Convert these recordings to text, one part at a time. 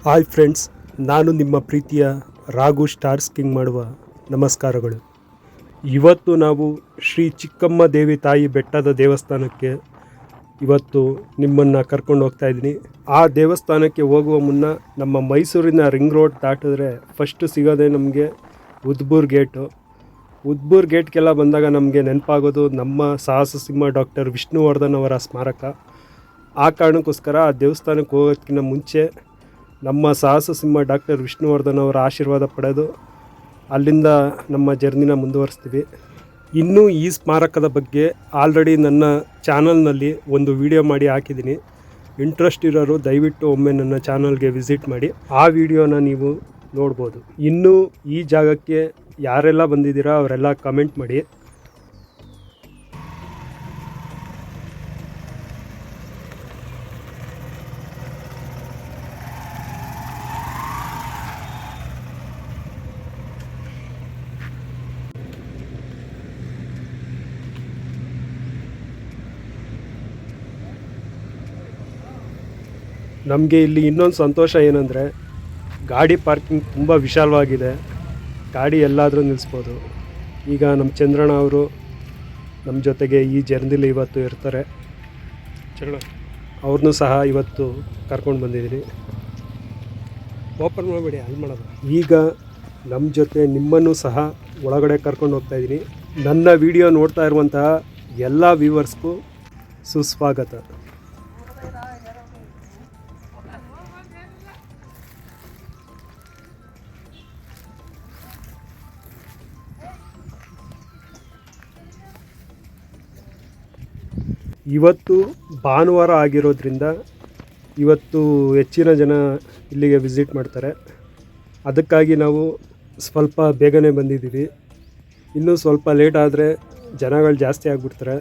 Hi friends, ನಾನು ನಿಮ್ಮ ಪ್ರೀತಿಯ ರಾಘು ಸ್ಟಾರ್ಸ್ ಕಿಂಗ್ ಮಾಡುವ ನಮಸ್ಕಾರಗಳು. ಇವತ್ತು ನಾವು ಶ್ರೀ ಚಿಕ್ಕಮ್ಮ ದೇವಿ ತಾಯಿ ಬೆಟ್ಟದ ದೇವಸ್ಥಾನಕ್ಕೆ ಇವತ್ತು ನಿಮ್ಮನ್ನು ಕರ್ಕೊಂಡು ಹೋಗ್ತಾ ಇದ್ದೀನಿ. ಆ ದೇವಸ್ಥಾನಕ್ಕೆ ಹೋಗುವ ಮುನ್ನ ನಮ್ಮ ಮೈಸೂರಿನ ರಿಂಗ್ ರೋಡ್ ದಾಟಿದ್ರೆ ಫಸ್ಟ್ ಸಿಗೋದೇ ನಮಗೆ ಉದ್ಬೂರು ಗೇಟು. ಉದ್ಬೂರು ಗೇಟ್ಗೆಲ್ಲ ಬಂದಾಗ ನಮಗೆ ನೆನಪಾಗೋದು ನಮ್ಮ ಸಾಹಸ ಸಿಂಹ ಡಾಕ್ಟರ್ ವಿಷ್ಣುವರ್ಧನ್ ಅವರ ಸ್ಮಾರಕ. ಆ ಕಾರಣಕ್ಕೋಸ್ಕರ ಆ ದೇವಸ್ಥಾನಕ್ಕೆ ಹೋಗೋದಕ್ಕಿಂತ ಮುಂಚೆ ನಮ್ಮ ಸಾಹಸ ಸಿಂಹ ಡಾಕ್ಟರ್ ವಿಷ್ಣುವರ್ಧನ್ ಅವರ ಆಶೀರ್ವಾದ ಪಡೆದು ಅಲ್ಲಿಂದ ನಮ್ಮ ಜರ್ನಿನ ಮುಂದುವರಿಸ್ತೀವಿ. ಇನ್ನೂ ಈ ಸ್ಮಾರಕದ ಬಗ್ಗೆ ಆಲ್ರೆಡಿ ನನ್ನ ಚಾನಲ್ನಲ್ಲಿ ಒಂದು ವಿಡಿಯೋ ಮಾಡಿ ಹಾಕಿದ್ದೀನಿ. ಇಂಟ್ರೆಸ್ಟ್ ಇರೋರು ದಯವಿಟ್ಟು ಒಮ್ಮೆ ನನ್ನ ಚಾನಲ್ಗೆ ವಿಸಿಟ್ ಮಾಡಿ, ಆ ವಿಡಿಯೋನ ನೀವು ನೋಡ್ಬೋದು. ಇನ್ನೂ ಈ ಜಾಗಕ್ಕೆ ಯಾರೆಲ್ಲ ಬಂದಿದ್ದೀರಾ ಅವರೆಲ್ಲ ಕಮೆಂಟ್ ಮಾಡಿ. ನಮಗೆ ಇಲ್ಲಿ ಇನ್ನೊಂದು ಸಂತೋಷ ಏನಂದರೆ ಗಾಡಿ ಪಾರ್ಕಿಂಗ್ ತುಂಬ ವಿಶಾಲವಾಗಿದೆ. ಗಾಡಿ ಎಲ್ಲಾದರೂ ನಿಲ್ಲಿಸ್ಬೋದು. ಈಗ ನಮ್ಮ ಚಂದ್ರಣ್ಣ ಅವರು ನಮ್ಮ ಜೊತೆಗೆ ಈ ಜರ್ನಿಲಿ ಇವತ್ತು ಇರ್ತಾರೆ. ಅವ್ರನ್ನೂ ಸಹ ಇವತ್ತು ಕರ್ಕೊಂಡು ಬಂದಿದ್ದೀನಿ. ಓಪನ್ ಮಾಡಬೇಡಿ, ಅಲ್ಲಿ ಮಾಡೋದು. ಈಗ ನಮ್ಮ ಜೊತೆ ನಿಮ್ಮನ್ನು ಸಹ ಒಳಗಡೆ ಕರ್ಕೊಂಡು ಹೋಗ್ತಾಯಿದ್ದೀನಿ. ನನ್ನ ವಿಡಿಯೋ ನೋಡ್ತಾ ಇರುವಂತಹ ಎಲ್ಲ ವ್ಯೂವರ್ಸ್ಗೂ ಸುಸ್ವಾಗತ. ಇವತ್ತು ಭಾನುವಾರ ಆಗಿರೋದ್ರಿಂದ ಇವತ್ತು ಹೆಚ್ಚಿನ ಜನ ಇಲ್ಲಿಗೆ ವಿಸಿಟ್ ಮಾಡ್ತಾರೆ. ಅದಕ್ಕಾಗಿ ನಾವು ಸ್ವಲ್ಪ ಬೇಗನೆ ಬಂದಿದ್ದೀವಿ. ಇನ್ನೂ ಸ್ವಲ್ಪ ಲೇಟ್ ಆದರೆ ಜನಗಳು ಜಾಸ್ತಿ ಆಗಿಬಿಡ್ತಾರೆ.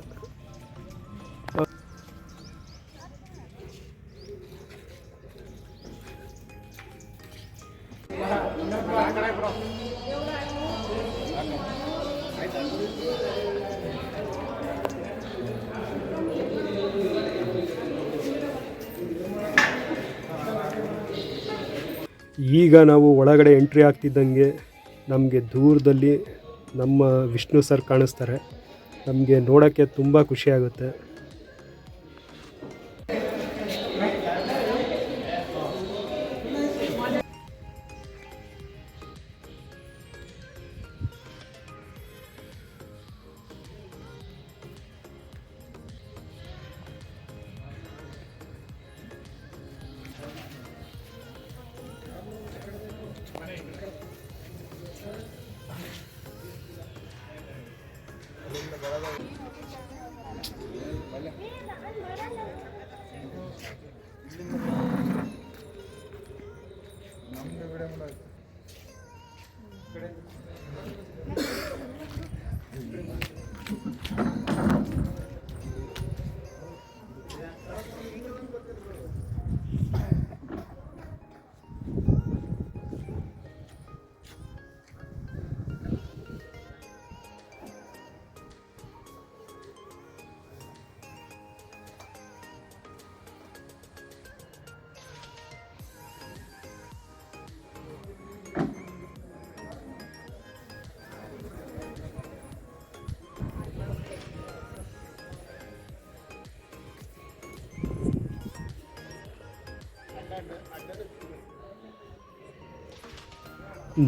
ಈಗ ನಾವು ಒಳಗಡೆ ಎಂಟ್ರಿ ಆಗ್ತಿದ್ದಂಗೆ ನಮಗೆ ದೂರದಲ್ಲಿ ನಮ್ಮ ವಿಷ್ಣು ಸರ್ ಕಾಣಿಸ್ತಾರೆ. ನಮಗೆ ನೋಡೋಕ್ಕೆ ತುಂಬ ಖುಷಿಯಾಗುತ್ತೆ.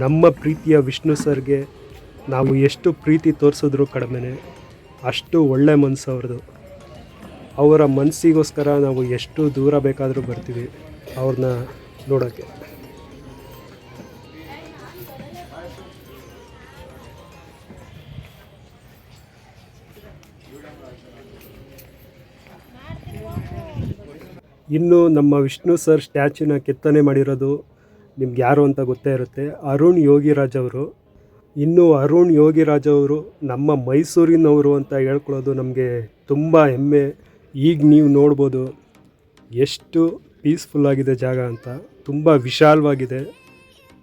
ನಮ್ಮ ಪ್ರೀತಿಯ ವಿಷ್ಣು ಸರ್ಗೆ ನಾವು ಎಷ್ಟು ಪ್ರೀತಿ ತೋರಿಸಿದ್ರೂ ಕಡಿಮೆನೇ. ಅಷ್ಟು ಒಳ್ಳೆ ಮನಸ್ಸು ಅವ್ರದ್ದು. ಅವರ ಮನಸ್ಸಿಗೋಸ್ಕರ ನಾವು ಎಷ್ಟು ದೂರ ಬೇಕಾದರೂ ಬರ್ತೀವಿ ಅವ್ರನ್ನ ನೋಡೋಕ್ಕೆ. ಇನ್ನು ನಮ್ಮ ವಿಷ್ಣು ಸರ್ ಸ್ಟ್ಯಾಚ್ಯೂನ ಕೆತ್ತನೆ ಮಾಡಿರೋದು ನಿಮ್ಗೆ ಯಾರು ಅಂತ ಗೊತ್ತೇ ಇರುತ್ತೆ, ಅರುಣ್ ಯೋಗಿರಾಜ್ ಅವರು. ಇನ್ನು ಅರುಣ್ ಯೋಗಿರಾಜ್ ಅವರು ನಮ್ಮ ಮೈಸೂರಿನವರು ಅಂತ ಹೇಳ್ಕೊಳ್ಳೋದು ನಮಗೆ ತುಂಬ ಹೆಮ್ಮೆ. ಈಗ ನೀವು ನೋಡ್ಬೋದು ಎಷ್ಟು ಪೀಸ್ಫುಲ್ಲಾಗಿದೆ ಜಾಗ ಅಂತ, ತುಂಬ ವಿಶಾಲವಾಗಿದೆ.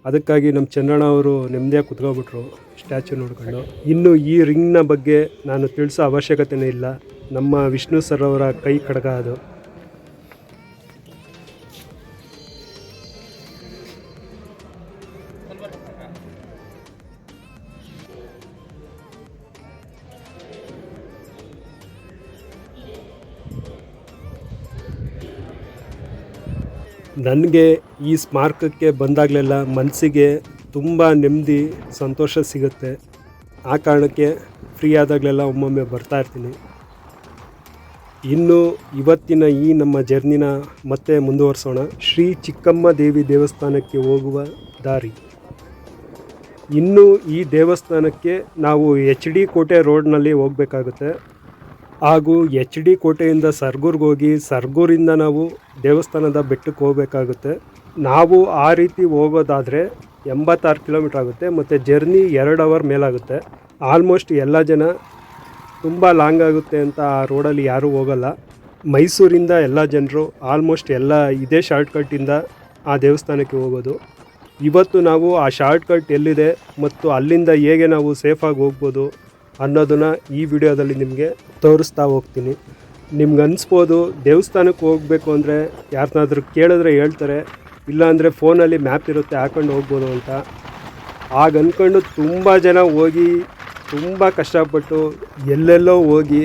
ಅದಕ್ಕಾಗಿ ನಮ್ಮ ಚಂದ್ರಣ್ಣ ಅವರು ನೆಮ್ಮದಿಯಾಗಿ ಕುತ್ಕೊಬಿಟ್ರು ಸ್ಟ್ಯಾಚ್ಯೂ ನೋಡ್ಕೊಂಡು. ಇನ್ನು ಈ ರಿಂಗ್ನ ಬಗ್ಗೆ ನಾನು ತಿಳಿಸೋ ಅವಶ್ಯಕತೆಯೇ ಇಲ್ಲ, ನಮ್ಮ ವಿಷ್ಣು ಸರ್ ಅವರ ಕೈ ಖಡ್ಗ ಅದು. ನನಗೆ ಈ ಸ್ಮಾರಕಕ್ಕೆ ಬಂದಾಗಲೆಲ್ಲ ಮನಸ್ಸಿಗೆ ತುಂಬ ನೆಮ್ಮದಿ ಸಂತೋಷ ಸಿಗುತ್ತೆ. ಆ ಕಾರಣಕ್ಕೆ ಫ್ರೀ ಆದಾಗಲೆಲ್ಲ ಒಮ್ಮೊಮ್ಮೆ ಬರ್ತಾಯಿರ್ತೀನಿ. ಇನ್ನು ಇವತ್ತಿನ ಈ ನಮ್ಮ ಜರ್ನಿನ ಮತ್ತೆ ಮುಂದುವರಿಸೋಣ. ಶ್ರೀ ಚಿಕ್ಕಮ್ಮ ದೇವಿ ದೇವಸ್ಥಾನಕ್ಕೆ ಹೋಗುವ ದಾರಿ. ಇನ್ನು ಈ ದೇವಸ್ಥಾನಕ್ಕೆ ನಾವು HD ಕೋಟೆ ರೋಡ್ನಲ್ಲಿ ಹೋಗಬೇಕಾಗುತ್ತೆ. ಹಾಗೂ HD ಕೋಟೆಯಿಂದ ಸರ್ಗೂರ್ಗೆ ಹೋಗಿ ಸರ್ಗೂರಿಂದ ನಾವು ದೇವಸ್ಥಾನದ ಬೆಟ್ಟಕ್ಕೆ ಹೋಗಬೇಕಾಗುತ್ತೆ. ನಾವು ಆ ರೀತಿ ಹೋಗೋದಾದರೆ 86 ಕಿಲೋಮೀಟ್ರ್ ಆಗುತ್ತೆ ಮತ್ತು ಜರ್ನಿ 2 ಅವರ್ ಮೇಲಾಗುತ್ತೆ. ಆಲ್ಮೋಸ್ಟ್ ಎಲ್ಲ ಜನ ತುಂಬ ಲಾಂಗ್ ಆಗುತ್ತೆ ಅಂತ ಆ ರೋಡಲ್ಲಿ ಯಾರೂ ಹೋಗಲ್ಲ. ಮೈಸೂರಿಂದ ಎಲ್ಲ ಜನರು ಆಲ್ಮೋಸ್ಟ್ ಎಲ್ಲ ಇದೇ ಶಾರ್ಟ್ಕಟ್ಟಿಂದ ಆ ದೇವಸ್ಥಾನಕ್ಕೆ ಹೋಗೋದು. ಇವತ್ತು ನಾವು ಆ ಶಾರ್ಟ್ಕಟ್ ಎಲ್ಲಿದೆ ಮತ್ತು ಅಲ್ಲಿಂದ ಹೇಗೆ ನಾವು ಸೇಫಾಗಿ ಹೋಗ್ಬೋದು ಅನ್ನೋದನ್ನು ಈ ವಿಡಿಯೋದಲ್ಲಿ ನಿಮಗೆ ತೋರಿಸ್ತಾ ಹೋಗ್ತೀನಿ. ನಿಮ್ಗೆ ಅನಿಸ್ಬೋದು ದೇವಸ್ಥಾನಕ್ಕೆ ಹೋಗಬೇಕು ಅಂದರೆ ಯಾರನ್ನಾದ್ರೂ ಕೇಳಿದ್ರೆ ಹೇಳ್ತಾರೆ, ಇಲ್ಲಾಂದರೆ ಫೋನಲ್ಲಿ ಮ್ಯಾಪ್ ಇರುತ್ತೆ ಹಾಕೊಂಡು ಹೋಗ್ಬೋದು ಅಂತ. ಆಗ ಅಂದ್ಕೊಂಡು ತುಂಬ ಜನ ಹೋಗಿ ತುಂಬ ಕಷ್ಟಪಟ್ಟು ಎಲ್ಲೆಲ್ಲೋ ಹೋಗಿ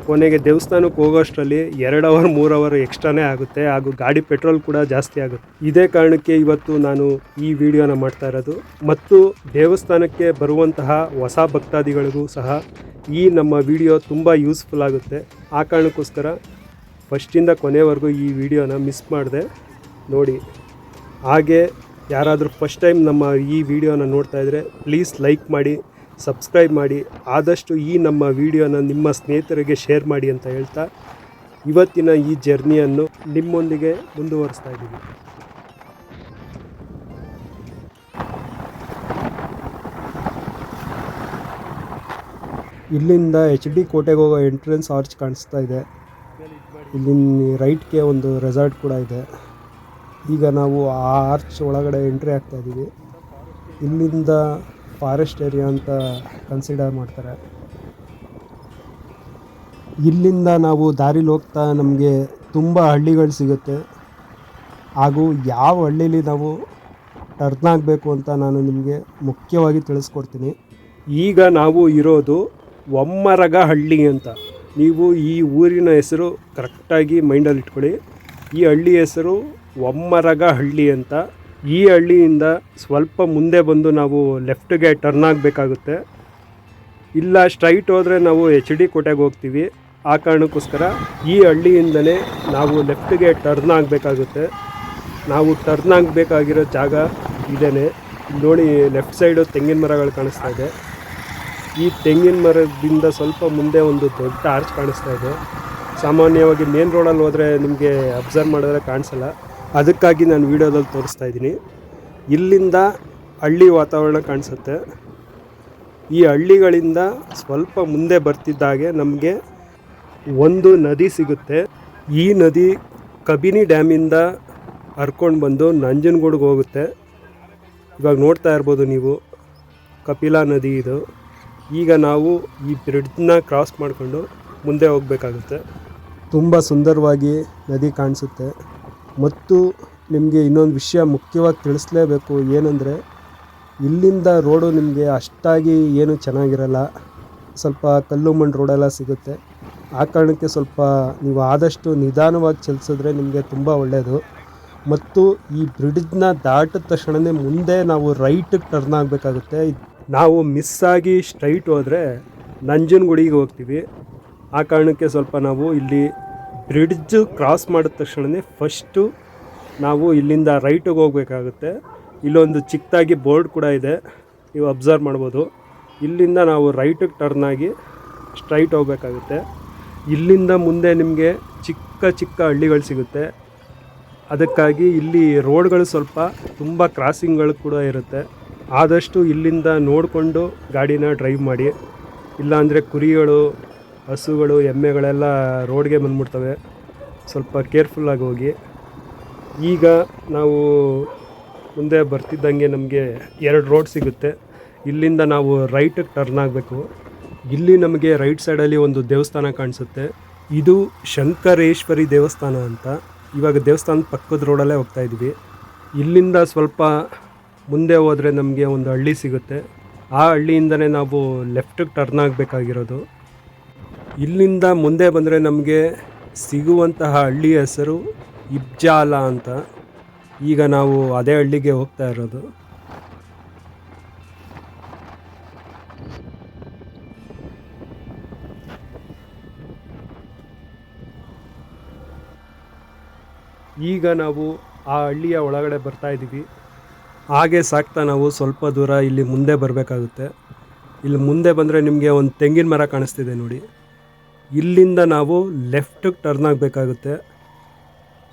ಕೊನೆಗೆ ದೇವಸ್ಥಾನಕ್ಕೆ ಹೋಗೋಷ್ಟರಲ್ಲಿ 2 ಅವರ್ 3 ಅವರ್ ಎಕ್ಸ್ಟ್ರಾನೇ ಆಗುತ್ತೆ. ಹಾಗೂ ಗಾಡಿ ಪೆಟ್ರೋಲ್ ಕೂಡ ಜಾಸ್ತಿ ಆಗುತ್ತೆ. ಇದೇ ಕಾರಣಕ್ಕೆ ಇವತ್ತು ನಾನು ಈ ವಿಡಿಯೋನ ಮಾಡ್ತಾ ಇರೋದು. ಮತ್ತು ದೇವಸ್ಥಾನಕ್ಕೆ ಬರುವಂತಹ ಹೊಸ ಭಕ್ತಾದಿಗಳಿಗೂ ಸಹ ಈ ನಮ್ಮ ವಿಡಿಯೋ ತುಂಬ ಯೂಸ್ಫುಲ್ ಆಗುತ್ತೆ. ಆ ಕಾರಣಕ್ಕೋಸ್ಕರ ಫಸ್ಟಿಂದ ಕೊನೆವರೆಗೂ ಈ ವಿಡಿಯೋನ ಮಿಸ್ ಮಾಡದೆ ನೋಡಿ. ಹಾಗೆ ಯಾರಾದರೂ ಫಸ್ಟ್ ಟೈಮ್ ನಮ್ಮ ಈ ವಿಡಿಯೋನ ನೋಡ್ತಾ ಇದ್ದರೆ ಪ್ಲೀಸ್ ಲೈಕ್ ಮಾಡಿ, ಸಬ್ಸ್ಕ್ರೈಬ್ ಮಾಡಿ, ಆದಷ್ಟು ಈ ನಮ್ಮ ವಿಡಿಯೋನ ನಿಮ್ಮ ಸ್ನೇಹಿತರಿಗೆ ಶೇರ್ ಮಾಡಿ ಅಂತ ಹೇಳ್ತಾ ಇವತ್ತಿನ ಈ ಜರ್ನಿಯನ್ನು ನಿಮ್ಮೊಂದಿಗೆ ಮುಂದುವರಿಸ್ತಾ ಇದ್ದೀವಿ. ಇಲ್ಲಿಂದ HD ಕೋಟೆಗೆ ಹೋಗೋ ಎಂಟ್ರೆನ್ಸ್ ಆರ್ಚ್ ಕಾಣಿಸ್ತಾ ಇದೆ. ಇಲ್ಲಿ ರೈಟ್ಗೆ ಒಂದು ರೆಸಾರ್ಟ್ ಕೂಡ ಇದೆ. ಈಗ ನಾವು ಆ ಆರ್ಚ್ ಒಳಗಡೆ ಎಂಟ್ರಿ ಆಗ್ತಾ ಇದ್ದೀವಿ. ಇಲ್ಲಿಂದ ಫಾರೆಸ್ಟ್ ಏರಿಯಾ ಅಂತ ಕನ್ಸಿಡರ್ ಮಾಡ್ತಾರೆ. ಇಲ್ಲಿಂದ ನಾವು ದಾರಿಲಿ ಹೋಗ್ತಾ ನಮಗೆ ತುಂಬ ಹಳ್ಳಿಗಳು ಸಿಗುತ್ತೆ. ಹಾಗೂ ಯಾವ ಹಳ್ಳೀಲಿ ನಾವು ಟರ್ನ್ ಆಗಬೇಕು ಅಂತ ನಾನು ನಿಮಗೆ ಮುಖ್ಯವಾಗಿ ತಿಳಿಸ್ಕೊಡ್ತೀನಿ. ಈಗ ನಾವು ಇರೋದು ಒಮ್ಮರಗ ಹಳ್ಳಿ ಅಂತ. ನೀವು ಈ ಊರಿನ ಹೆಸರು ಕರೆಕ್ಟಾಗಿ ಮೈಂಡಲ್ಲಿ ಇಟ್ಕೊಳ್ಳಿ. ಈ ಹಳ್ಳಿ ಹೆಸರು ಒಮ್ಮರಗ ಹಳ್ಳಿ ಅಂತ. ಈ ಹಳ್ಳಿಯಿಂದ ಸ್ವಲ್ಪ ಮುಂದೆ ಬಂದು ನಾವು ಲೆಫ್ಟ್ಗೆ ಟರ್ನ್ ಆಗಬೇಕಾಗುತ್ತೆ. ಇಲ್ಲ ಸ್ಟ್ರೈಟ್ ಹೋದರೆ ನಾವು HD ಕೋಟೆಗೆ ಹೋಗ್ತೀವಿ. ಆ ಕಾರಣಕ್ಕೋಸ್ಕರ ಈ ಹಳ್ಳಿಯಿಂದಲೇ ನಾವು ಲೆಫ್ಟ್ಗೆ ಟರ್ನ್ ಆಗಬೇಕಾಗುತ್ತೆ. ನಾವು ಟರ್ನ್ ಆಗಬೇಕಾಗಿರೋ ಜಾಗ ಇದೇನೆ. ನೋಡಿ, ಲೆಫ್ಟ್ ಸೈಡು ತೆಂಗಿನ ಮರಗಳು ಕಾಣಿಸ್ತಾ ಇದೆ. ಈ ತೆಂಗಿನ ಮರದಿಂದ ಸ್ವಲ್ಪ ಮುಂದೆ ಒಂದು ದೊಡ್ಡ ಆರ್ಚ್ ಕಾಣಿಸ್ತಾ ಇದೆ. ಸಾಮಾನ್ಯವಾಗಿ ಮೇನ್ ರೋಡಲ್ಲಿ ಹೋದರೆ ನಿಮಗೆ ಅಬ್ಸರ್ವ್ ಮಾಡಿದ್ರೆ ಕಾಣಿಸಲ್ಲ. ಅದಕ್ಕಾಗಿ ನಾನು ವಿಡಿಯೋದಲ್ಲಿ ತೋರಿಸ್ತಾ ಇದ್ದೀನಿ. ಇಲ್ಲಿಂದ ಹಳ್ಳಿ ವಾತಾವರಣ ಕಾಣಿಸುತ್ತೆ. ಈ ಹಳ್ಳಿಗಳಿಂದ ಸ್ವಲ್ಪ ಮುಂದೆ ಬರ್ತಿದ್ದಾಗೆ ನಮಗೆ ಒಂದು ನದಿ ಸಿಗುತ್ತೆ. ಈ ನದಿ ಕಬಿನಿ ಡ್ಯಾಮಿಂದ ಹರ್ಕೊಂಡು ಬಂದು ನಂಜನಗೂಡಿಗೆ ಹೋಗುತ್ತೆ. ಇವಾಗ ನೋಡ್ತಾ ಇರ್ಬೋದು ನೀವು, ಕಪಿಲಾ ನದಿ ಇದು. ಈಗ ನಾವು ಈ ಬ್ರಿಡ್ಜ್ನ ಕ್ರಾಸ್ ಮಾಡಿಕೊಂಡು ಮುಂದೆ ಹೋಗಬೇಕಾಗುತ್ತೆ. ತುಂಬ ಸುಂದರವಾಗಿ ನದಿ ಕಾಣಿಸುತ್ತೆ. ಮತ್ತು ನಿಮಗೆ ಇನ್ನೊಂದು ವಿಷಯ ಮುಖ್ಯವಾಗಿ ತಿಳಿಸ್ಲೇಬೇಕು. ಏನಂದರೆ ಇಲ್ಲಿಂದ ರೋಡು ನಿಮಗೆ ಅಷ್ಟಾಗಿ ಏನು ಚೆನ್ನಾಗಿರಲ್ಲ. ಸ್ವಲ್ಪ ಕಲ್ಲು ಮಣ್ಣು ರೋಡೆಲ್ಲ ಸಿಗುತ್ತೆ. ಆ ಕಾರಣಕ್ಕೆ ಸ್ವಲ್ಪ ನೀವು ಆದಷ್ಟು ನಿಧಾನವಾಗಿ ಚಲಿಸಿದ್ರೆ ನಿಮಗೆ ತುಂಬ ಒಳ್ಳೆಯದು. ಮತ್ತು ಈ ಬ್ರಿಡ್ಜ್ನ ದಾಟಿದ ತಕ್ಷಣವೇ ಮುಂದೆ ನಾವು ರೈಟಿಗೆ ಟರ್ನ್ ಆಗಬೇಕಾಗುತ್ತೆ. ನಾವು ಮಿಸ್ಸಾಗಿ ಸ್ಟ್ರೈಟ್ ಹೋದರೆ ನಂಜನಗೂಡಿಗೆ ಹೋಗ್ತೀವಿ. ಆ ಕಾರಣಕ್ಕೆ ಸ್ವಲ್ಪ ನಾವು ಇಲ್ಲಿ ಬ್ರಿಡ್ಜ್ ಕ್ರಾಸ್ ಮಾಡಿದ ತಕ್ಷಣವೇ ಫಸ್ಟು ನಾವು ಇಲ್ಲಿಂದ ರೈಟಿಗೆ ಹೋಗಬೇಕಾಗುತ್ತೆ. ಇಲ್ಲೊಂದು ಚಿಕ್ಕದಾಗಿ ಬೋರ್ಡ್ ಕೂಡ ಇದೆ, ನೀವು ಅಬ್ಸರ್ವ್ ಮಾಡ್ಬೋದು. ಇಲ್ಲಿಂದ ನಾವು ರೈಟಿಗೆ ಟರ್ನ್ ಆಗಿ ಸ್ಟ್ರೈಟ್ ಹೋಗಬೇಕಾಗುತ್ತೆ. ಇಲ್ಲಿಂದ ಮುಂದೆ ನಿಮಗೆ ಚಿಕ್ಕ ಚಿಕ್ಕ ಹಳ್ಳಿಗಳು ಸಿಗುತ್ತೆ. ಅದಕ್ಕಾಗಿ ಇಲ್ಲಿ ರೋಡ್ಗಳು ಸ್ವಲ್ಪ ತುಂಬ ಕ್ರಾಸಿಂಗ್ಗಳು ಕೂಡ ಇರುತ್ತೆ. ಆದಷ್ಟು ಇಲ್ಲಿಂದ ನೋಡಿಕೊಂಡು ಗಾಡಿನ ಡ್ರೈವ್ ಮಾಡಿ. ಇಲ್ಲಾಂದರೆ ಕುರಿಗಳು, ಹಸುಗಳು, ಎಮ್ಮೆಗಳೆಲ್ಲ ರೋಡ್ಗೆ ಬಂದ್ಬಿಡ್ತವೆ. ಸ್ವಲ್ಪ ಕೇರ್ಫುಲ್ಲಾಗಿ ಹೋಗಿ. ಈಗ ನಾವು ಮುಂದೆ ಬರ್ತಿದ್ದಂಗೆ ನಮಗೆ 2 ರೋಡ್ ಸಿಗುತ್ತೆ. ಇಲ್ಲಿಂದ ನಾವು ರೈಟಿಗೆ ಟರ್ನ್ ಆಗಬೇಕು. ಇಲ್ಲಿ ನಮಗೆ ರೈಟ್ ಸೈಡಲ್ಲಿ ಒಂದು ದೇವಸ್ಥಾನ ಕಾಣಿಸುತ್ತೆ. ಇದು ಶಂಕರೇಶ್ವರಿ ದೇವಸ್ಥಾನ ಅಂತ. ಇವಾಗ ದೇವಸ್ಥಾನದ ಪಕ್ಕದ ರೋಡಲ್ಲೇ ಹೋಗ್ತಾ ಇದ್ವಿ. ಇಲ್ಲಿಂದ ಸ್ವಲ್ಪ ಮುಂದೆ ಹೋದರೆ ನಮಗೆ ಒಂದು ಹಳ್ಳಿ ಸಿಗುತ್ತೆ. ಆ ಹಳ್ಳಿಯಿಂದನೇ ನಾವು ಲೆಫ್ಟಿಗೆ ಟರ್ನ್ ಆಗಬೇಕಾಗಿರೋದು. ಇಲ್ಲಿಂದ ಮುಂದೆ ಬಂದರೆ ನಮಗೆ ಸಿಗುವಂತಹ ಹಳ್ಳಿಯ ಹೆಸರು ಇಬ್ಜಾಲ ಅಂತ. ಈಗ ನಾವು ಅದೇ ಹಳ್ಳಿಗೆ ಹೋಗ್ತಾ ಇರೋದು. ಈಗ ನಾವು ಆ ಹಳ್ಳಿಯ ಒಳಗಡೆ ಬರ್ತಾ ಇದ್ದೀವಿ. ಹಾಗೆ ಸಾಕ್ತಾ ನಾವು ಸ್ವಲ್ಪ ದೂರ ಇಲ್ಲಿ ಮುಂದೆ ಬರಬೇಕಾಗುತ್ತೆ. ಇಲ್ಲಿ ಮುಂದೆ ಬಂದರೆ ನಿಮಗೆ ಒಂದು ತೆಂಗಿನ ಮರ ಕಾಣಿಸ್ತಿದೆ ನೋಡಿ. ಇಲ್ಲಿಂದ ನಾವು ಲೆಫ್ಟಿಗೆ ಟರ್ನ್ ಆಗಬೇಕಾಗುತ್ತೆ.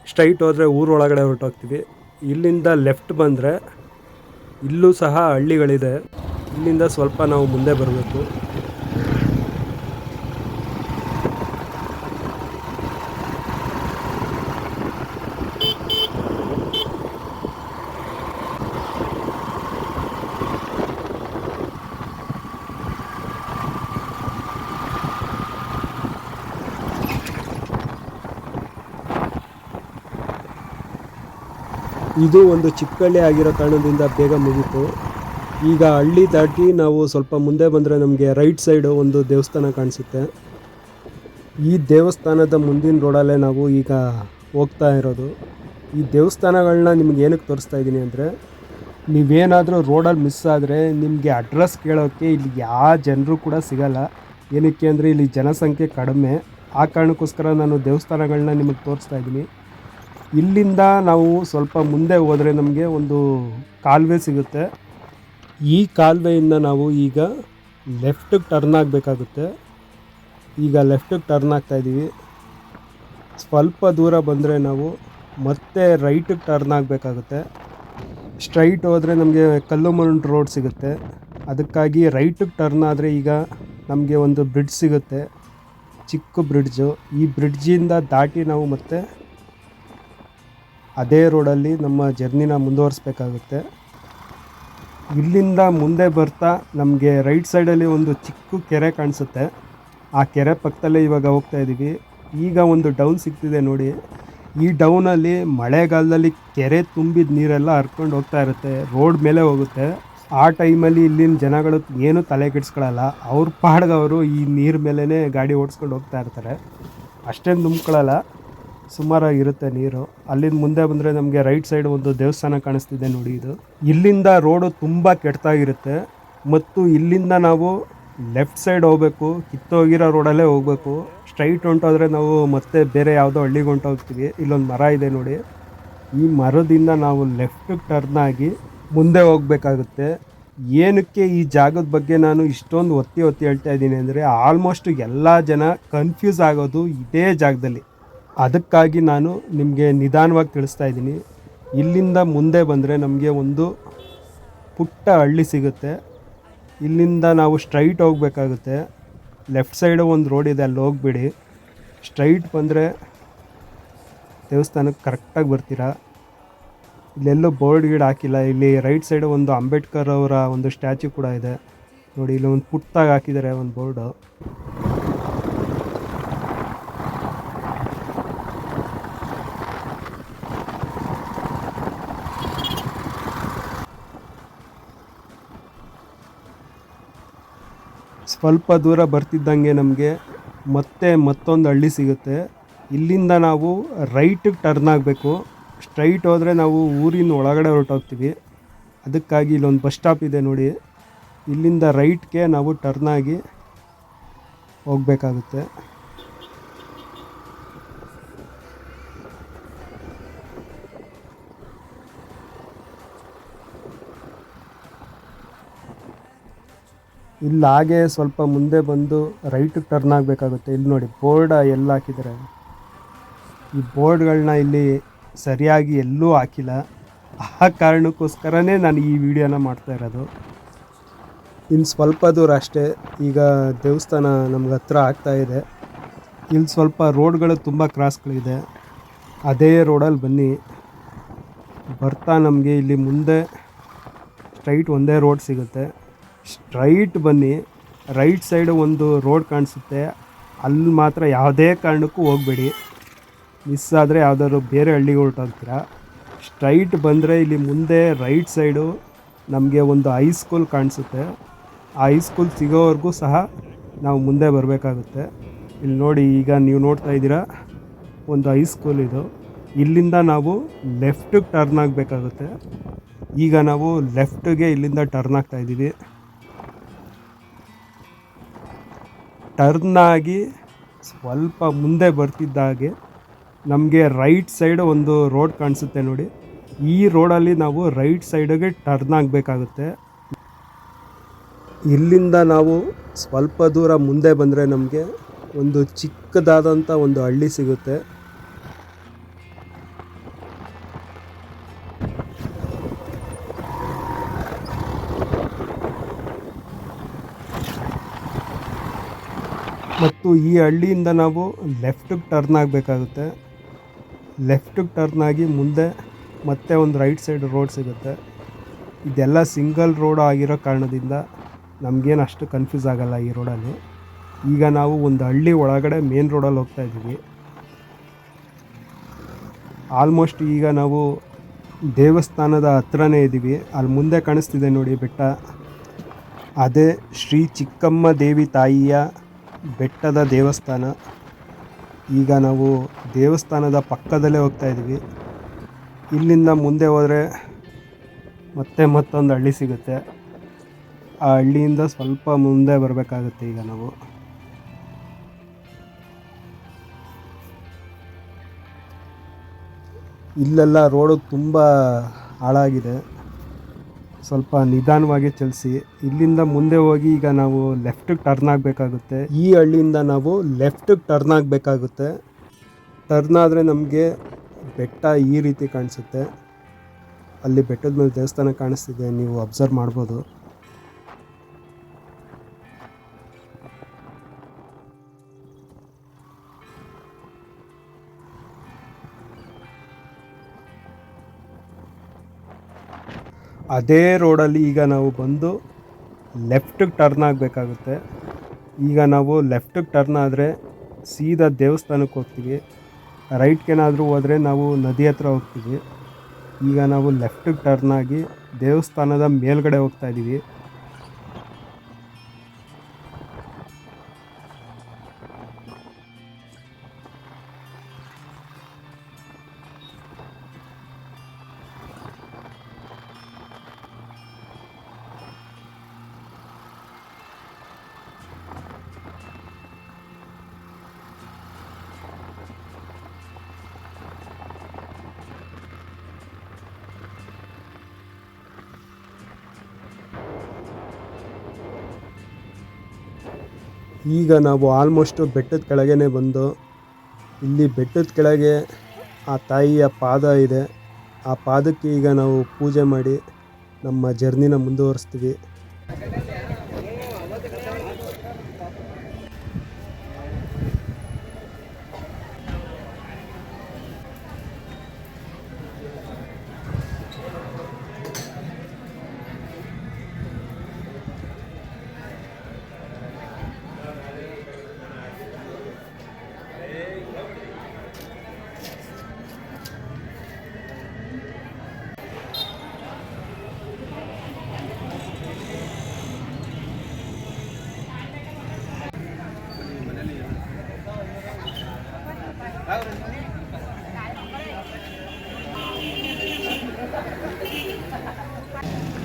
ಸ್ಟ್ರೈಟ್ ಹೋದರೆ ಊರೊಳಗಡೆ ಹೊರಟೋಗ್ತೀವಿ. ಇಲ್ಲಿಂದ ಲೆಫ್ಟ್ ಬಂದರೆ ಇಲ್ಲೂ ಸಹ ಹಳ್ಳಿಗಳಿದೆ. ಇಲ್ಲಿಂದ ಸ್ವಲ್ಪ ನಾವು ಮುಂದೆ ಬರಬೇಕು. ಇದು ಒಂದು ಚಿಕ್ಕ ಹಳ್ಳಿ ಆಗಿರೋ ಕಾರಣದಿಂದ ಬೇಗ ಮುಗೀತು. ಈಗ ಹಳ್ಳಿ ದಾಟಿ ನಾವು ಸ್ವಲ್ಪ ಮುಂದೆ ಬಂದರೆ ನಮಗೆ ರೈಟ್ ಸೈಡು ಒಂದು ದೇವಸ್ಥಾನ ಕಾಣಿಸುತ್ತೆ. ಈ ದೇವಸ್ಥಾನದ ಮುಂದಿನ ರೋಡಲ್ಲೇ ನಾವು ಈಗ ಹೋಗ್ತಾ ಇರೋದು. ಈ ದೇವಸ್ಥಾನಗಳನ್ನ ನಿಮ್ಗೆ ಏನಕ್ಕೆ ತೋರಿಸ್ತಾ ಇದ್ದೀನಿ ಅಂದರೆ, ನೀವೇನಾದರೂ ರೋಡಲ್ಲಿ ಮಿಸ್ ಆದರೆ ನಿಮಗೆ ಅಡ್ರೆಸ್ ಕೇಳೋಕ್ಕೆ ಇಲ್ಲಿ ಯಾವ ಜನರು ಕೂಡ ಸಿಗಲ್ಲ. ಏನಕ್ಕೆ ಅಂದರೆ ಇಲ್ಲಿ ಜನಸಂಖ್ಯೆ ಕಡಿಮೆ. ಆ ಕಾರಣಕ್ಕೋಸ್ಕರ ನಾನು ದೇವಸ್ಥಾನಗಳನ್ನ ನಿಮಗೆ ತೋರಿಸ್ತಾ ಇದ್ದೀನಿ. ಇಲ್ಲಿಂದ ನಾವು ಸ್ವಲ್ಪ ಮುಂದೆ ಹೋದರೆ ನಮಗೆ ಒಂದು ಕಾಲುವೆ ಸಿಗುತ್ತೆ. ಈ ಕಾಲುವೆಯಿಂದ ನಾವು ಈಗ ಲೆಫ್ಟಿಗೆ ಟರ್ನ್ ಆಗಬೇಕಾಗುತ್ತೆ. ಈಗ ಲೆಫ್ಟಿಗೆ ಟರ್ನ್ ಆಗ್ತಾಯಿದ್ದೀವಿ. ಸ್ವಲ್ಪ ದೂರ ಬಂದರೆ ನಾವು ಮತ್ತೆ ರೈಟಿಗೆ ಟರ್ನ್ ಆಗಬೇಕಾಗುತ್ತೆ. ಸ್ಟ್ರೈಟ್ ಹೋದರೆ ನಮಗೆ ಕಲ್ಲುಮಣ್ಣು ರೋಡ್ ಸಿಗುತ್ತೆ. ಅದಕ್ಕಾಗಿ ರೈಟಿಗೆ ಟರ್ನ್ ಆದರೆ ಈಗ ನಮಗೆ ಒಂದು ಬ್ರಿಡ್ಜ್ ಸಿಗುತ್ತೆ, ಚಿಕ್ಕ ಬ್ರಿಡ್ಜು. ಈ ಬ್ರಿಡ್ಜಿಂದ ದಾಟಿ ನಾವು ಮತ್ತೆ ಅದೇ ರೋಡಲ್ಲಿ ನಮ್ಮ ಜರ್ನಿನ ಮುಂದುವರಿಸ್ಬೇಕಾಗುತ್ತೆ. ಇಲ್ಲಿಂದ ಮುಂದೆ ಬರ್ತಾ ನಮಗೆ ರೈಟ್ ಸೈಡಲ್ಲಿ ಒಂದು ಚಿಕ್ಕ ಕೆರೆ ಕಾಣಿಸುತ್ತೆ. ಆ ಕೆರೆ ಪಕ್ಕದಲ್ಲೇ ಇವಾಗ ಹೋಗ್ತಾ ಇದ್ದೀವಿ. ಈಗ ಒಂದು ಡೌನ್ ಸಿಗ್ತಿದೆ ನೋಡಿ. ಈ ಡೌನಲ್ಲಿ ಮಳೆಗಾಲದಲ್ಲಿ ಕೆರೆ ತುಂಬಿದ ನೀರೆಲ್ಲ ಹರ್ಕೊಂಡು ಹೋಗ್ತಾ ಇರುತ್ತೆ, ರೋಡ್ ಮೇಲೆ ಹೋಗುತ್ತೆ. ಆ ಟೈಮಲ್ಲಿ ಇಲ್ಲಿನ ಜನಗಳು ಏನೂ ತಲೆ ಕೆಡಿಸ್ಕೊಳ್ಳಲ್ಲ. ಅವ್ರ ಪಾಡ್ಗವರು ಈ ನೀರು ಮೇಲೇ ಗಾಡಿ ಓಡಿಸ್ಕೊಂಡು ಹೋಗ್ತಾ ಇರ್ತಾರೆ. ಅಷ್ಟೇನು ತುಂಬ್ಕೊಳ್ಳಲ್ಲ, ಸುಮಾರಾಗಿರುತ್ತೆ ನೀರು. ಅಲ್ಲಿಂದ ಮುಂದೆ ಬಂದರೆ ನಮಗೆ ರೈಟ್ ಸೈಡ್ ಒಂದು ದೇವಸ್ಥಾನ ಕಾಣಿಸ್ತಿದೆ ನೋಡಿ. ಇಲ್ಲಿಂದ ರೋಡು ತುಂಬ ಕೆಟ್ಟದಾಗಿರುತ್ತೆ ಮತ್ತು ಇಲ್ಲಿಂದ ನಾವು ಲೆಫ್ಟ್ ಸೈಡ್ ಹೋಗಬೇಕು. ಕಿತ್ತೋಗಿರೋ ರೋಡಲ್ಲೇ ಹೋಗಬೇಕು. ಸ್ಟ್ರೈಟ್ ಹೊಂಟೋದ್ರೆ ನಾವು ಮತ್ತೆ ಬೇರೆ ಯಾವುದೋ ಹಳ್ಳಿಗೆ ಹೊಂಟೋಗ್ತೀವಿ. ಇಲ್ಲೊಂದು ಮರ ಇದೆ ನೋಡಿ. ಈ ಮರದಿಂದ ನಾವು ಲೆಫ್ಟಿಗೆ ಟರ್ನ್ ಆಗಿ ಮುಂದೆ ಹೋಗಬೇಕಾಗುತ್ತೆ. ಏನಕ್ಕೆ ಈ ಜಾಗದ ಬಗ್ಗೆ ನಾನು ಇಷ್ಟೊಂದು ಒತ್ತಿ ಹೇಳ್ತಾ ಇದ್ದೀನಿ ಅಂದರೆ, ಆಲ್ಮೋಸ್ಟ್ ಎಲ್ಲ ಜನ ಕನ್ಫ್ಯೂಸ್ ಆಗೋದು ಇದೇ ಜಾಗದಲ್ಲಿ. ಅದಕ್ಕಾಗಿ ನಾನು ನಿಮಗೆ ನಿಧಾನವಾಗಿ ತಿಳಿಸ್ತಾ ಇದ್ದೀನಿ. ಇಲ್ಲಿಂದ ಮುಂದೆ ಬಂದರೆ ನಮಗೆ ಒಂದು ಪುಟ್ಟ ಹಳ್ಳಿ ಸಿಗುತ್ತೆ. ಇಲ್ಲಿಂದ ನಾವು ಸ್ಟ್ರೈಟ್ ಹೋಗಬೇಕಾಗುತ್ತೆ. ಲೆಫ್ಟ್ ಸೈಡು ಒಂದು ರೋಡ್ ಇದೆ, ಅಲ್ಲಿ ಹೋಗ್ಬಿಡಿ. ಸ್ಟ್ರೈಟ್ ಬಂದರೆ ದೇವಸ್ಥಾನಕ್ಕೆ ಕರೆಕ್ಟಾಗಿ ಬರ್ತೀರಾ. ಇಲ್ಲೆಲ್ಲೂ ಬೋರ್ಡ್ ಗೀಡ್ ಹಾಕಿಲ್ಲ. ಇಲ್ಲಿ ರೈಟ್ ಸೈಡು ಒಂದು ಅಂಬೇಡ್ಕರ್ ಅವರ ಒಂದು ಸ್ಟ್ಯಾಚ್ಯೂ ಕೂಡ ಇದೆ ನೋಡಿ. ಇಲ್ಲಿ ಒಂದು ಪುಟ್ಟದಾಗಿ ಹಾಕಿದ್ದಾರೆ ಒಂದು ಬೋರ್ಡು. ಸ್ವಲ್ಪ ದೂರ ಬರ್ತಿದ್ದಂಗೆ ನಮಗೆ ಮತ್ತೊಂದು ಹಳ್ಳಿ ಸಿಗುತ್ತೆ. ಇಲ್ಲಿಂದ ನಾವು ರೈಟಿಗೆ ಟರ್ನ್ ಆಗಬೇಕು. ಸ್ಟ್ರೈಟ್ ಹೋದರೆ ನಾವು ಊರಿನ ಒಳಗಡೆ ಹೊರಟೋಗ್ತೀವಿ. ಅದಕ್ಕಾಗಿ ಇಲ್ಲೊಂದು ಬಸ್ ಸ್ಟಾಪ್ ಇದೆ ನೋಡಿ. ಇಲ್ಲಿಂದ ರೈಟ್ಗೆ ನಾವು ಟರ್ನ್ ಆಗಿ ಹೋಗಬೇಕಾಗುತ್ತೆ. ಇಲ್ಲಿ ಹಾಗೆ ಸ್ವಲ್ಪ ಮುಂದೆ ಬಂದು ರೈಟಿಗೆ ಟರ್ನ್ ಆಗಬೇಕಾಗುತ್ತೆ. ಇಲ್ಲಿ ನೋಡಿ ಬೋರ್ಡ್ ಎಲ್ಲ ಹಾಕಿದ್ದಾರೆ. ಈ ಬೋರ್ಡ್ಗಳನ್ನ ಇಲ್ಲಿ ಸರಿಯಾಗಿ ಎಲ್ಲೂ ಹಾಕಿಲ್ಲ. ಆ ಕಾರಣಕ್ಕೋಸ್ಕರನೇ ನಾನು ಈ ವಿಡಿಯೋನ ಮಾಡ್ತಾ ಇರೋದು. ಇನ್ನು ಸ್ವಲ್ಪ ದೂರ ಅಷ್ಟೇ. ಈಗ ದೇವಸ್ಥಾನ ನಮ್ಗೆ ಹತ್ರ ಆಗ್ತಾಯಿದೆ. ಇಲ್ಲಿ ಸ್ವಲ್ಪ ರೋಡ್ಗಳು ತುಂಬ ಕ್ರಾಸ್ಗಳಿದೆ. ಅದೇ ರೋಡಲ್ಲಿ ಬನ್ನಿ. ಬರ್ತಾ ನಮಗೆ ಇಲ್ಲಿ ಮುಂದೆ ಸ್ಟ್ರೈಟ್ ಒಂದೇ ರೋಡ್ ಸಿಗುತ್ತೆ. ಸ್ಟ್ರೈಟ್ ಬನ್ನಿ. ರೈಟ್ ಸೈಡು ಒಂದು ರೋಡ್ ಕಾಣಿಸುತ್ತೆ. ಅಲ್ಲಿ ಮಾತ್ರ ಯಾವುದೇ ಕಾರಣಕ್ಕೂ ಹೋಗಬೇಡಿ. ಮಿಸ್ ಆದರೆ ಯಾವುದಾದ್ರು ಬೇರೆ ಹಳ್ಳಿಗೆ ಹೊರಟೋಗ್ತೀರ. ಸ್ಟ್ರೈಟ್ ಬಂದರೆ ಇಲ್ಲಿ ಮುಂದೆ ರೈಟ್ ಸೈಡು ನಮಗೆ ಒಂದು ಹೈಸ್ಕೂಲ್ ಕಾಣಿಸುತ್ತೆ. ಆ ಹೈಸ್ಕೂಲ್ ಸಿಗೋವರೆಗೂ ಸಹ ನಾವು ಮುಂದೆ ಬರಬೇಕಾಗುತ್ತೆ. ಇಲ್ಲಿ ನೋಡಿ, ಈಗ ನೀವು ನೋಡ್ತಾ ಇದ್ದೀರಾ ಒಂದು ಹೈಸ್ಕೂಲ್ ಇದು. ಇಲ್ಲಿಂದ ನಾವು ಲೆಫ್ಟಿಗೆ ಟರ್ನ್ ಆಗಬೇಕಾಗುತ್ತೆ. ಈಗ ನಾವು ಲೆಫ್ಟಿಗೆ ಇಲ್ಲಿಂದ ಟರ್ನ್ ಆಗ್ತಾ ಇದ್ದೀವಿ. ಟರ್ನ್ ಆಗಿ ಸ್ವಲ್ಪ ಮುಂದೆ ಬರ್ತಿದ್ದಾಗೆ ನಮಗೆ ರೈಟ್ ಸೈಡ್ ಒಂದು ರೋಡ್ ಕಾಣಿಸುತ್ತೆ ನೋಡಿ. ಈ ರೋಡಲ್ಲಿ ನಾವು ರೈಟ್ ಸೈಡಿಗೆ ಟರ್ನ್ ಆಗಬೇಕಾಗುತ್ತೆ. ಇಲ್ಲಿಂದ ನಾವು ಸ್ವಲ್ಪ ದೂರ ಮುಂದೆ ಬಂದರೆ ನಮಗೆ ಒಂದು ಚಿಕ್ಕದಾದಂಥ ಒಂದು ಹಳ್ಳಿ ಸಿಗುತ್ತೆ. ಮತ್ತು ಈ ಹಳ್ಳಿಯಿಂದ ನಾವು ಲೆಫ್ಟಿಗೆ ಟರ್ನ್ ಆಗಬೇಕಾಗುತ್ತೆ. ಲೆಫ್ಟಿಗೆ ಟರ್ನ್ ಆಗಿ ಮುಂದೆ ಮತ್ತೆ ಒಂದು ರೈಟ್ ಸೈಡ್ ರೋಡ್ ಸಿಗುತ್ತೆ. ಇದೆಲ್ಲ ಸಿಂಗಲ್ ರೋಡ್ ಆಗಿರೋ ಕಾರಣದಿಂದ ನಮಗೇನು ಅಷ್ಟು ಕನ್ಫ್ಯೂಸ್ ಆಗಲ್ಲ ಈ ರೋಡಲ್ಲಿ. ಈಗ ನಾವು ಒಂದು ಹಳ್ಳಿ ಒಳಗಡೆ ಮೇನ್ ರೋಡಲ್ಲಿ ಹೋಗ್ತಾ ಇದ್ದೀವಿ. ಆಲ್ಮೋಸ್ಟ್ ಈಗ ನಾವು ದೇವಸ್ಥಾನದ ಹತ್ರನೇ ಇದ್ದೀವಿ. ಅಲ್ಲಿ ಮುಂದೆ ಕಾಣಿಸ್ತಿದೆ ನೋಡಿ ಬೆಟ್ಟ, ಅದೇ ಶ್ರೀ ಚಿಕ್ಕಮ್ಮ ದೇವಿ ತಾಯಿಯ ಬೆಟ್ಟದ ದೇವಸ್ಥಾನ. ಈಗ ನಾವು ದೇವಸ್ಥಾನದ ಪಕ್ಕದಲ್ಲೇ ಹೋಗ್ತಾ ಇದ್ದೀವಿ. ಇಲ್ಲಿಂದ ಮುಂದೆ ಹೋದರೆ ಮತ್ತೊಂದು ಹಳ್ಳಿ ಸಿಗುತ್ತೆ. ಆ ಹಳ್ಳಿಯಿಂದ ಸ್ವಲ್ಪ ಮುಂದೆ ಬರಬೇಕಾಗುತ್ತೆ. ಈಗ ನಾವು ಇಲ್ಲೆಲ್ಲ ರೋಡು ತುಂಬ ಹಾಳಾಗಿದೆ, ಸ್ವಲ್ಪ ನಿಧಾನವಾಗಿ ಚಲಿಸಿ. ಇಲ್ಲಿಂದ ಮುಂದೆ ಹೋಗಿ ಈಗ ನಾವು ಲೆಫ್ಟಿಗೆ ಟರ್ನ್ ಆಗಬೇಕಾಗುತ್ತೆ. ಈ ಹಳ್ಳಿಯಿಂದ ನಾವು ಲೆಫ್ಟಿಗೆ ಟರ್ನ್ ಆಗಬೇಕಾಗುತ್ತೆ. ಟರ್ನ್ ಆದರೆ ನಮಗೆ ಬೆಟ್ಟ ಈ ರೀತಿ ಕಾಣಿಸುತ್ತೆ. ಅಲ್ಲಿ ಬೆಟ್ಟದ ಮೇಲೆ ದೇವಸ್ಥಾನ ಕಾಣಿಸ್ತಿದೆ, ನೀವು ಅಬ್ಸರ್ವ್ ಮಾಡ್ಬೋದು. ಅದೇ ರೋಡಲ್ಲಿ ಈಗ ನಾವು ಬಂದು ಲೆಫ್ಟಿಗೆ ಟರ್ನ್ ಆಗಬೇಕಾಗುತ್ತೆ. ಈಗ ನಾವು ಲೆಫ್ಟಿಗೆ ಟರ್ನ್ ಆದರೆ ಸೀದಾ ದೇವಸ್ಥಾನಕ್ಕೆ ಹೋಗ್ತೀವಿ. ರೈಟ್ಗೇನಾದರೂ ಹೋದರೆ ನಾವು ನದಿ ಹತ್ರ ಹೋಗ್ತೀವಿ. ಈಗ ನಾವು ಲೆಫ್ಟಿಗೆ ಟರ್ನ್ ಆಗಿ ದೇವಸ್ಥಾನದ ಮೇಲ್ಗಡೆ ಹೋಗ್ತಾ ಇದ್ದೀವಿ. ಈಗ ನಾವು ಆಲ್ಮೋಸ್ಟು ಬೆಟ್ಟದ ಕೆಳಗೇ ಬಂದು, ಇಲ್ಲಿ ಬೆಟ್ಟದ ಕೆಳಗೆ ಆ ತಾಯಿಯ ಪಾದ ಇದೆ. ಆ ಪಾದಕ್ಕೆ ಈಗ ನಾವು ಪೂಜೆ ಮಾಡಿ ನಮ್ಮ ಜರ್ನಿನ ಮುಂದುವರಿಸ್ತೀವಿ.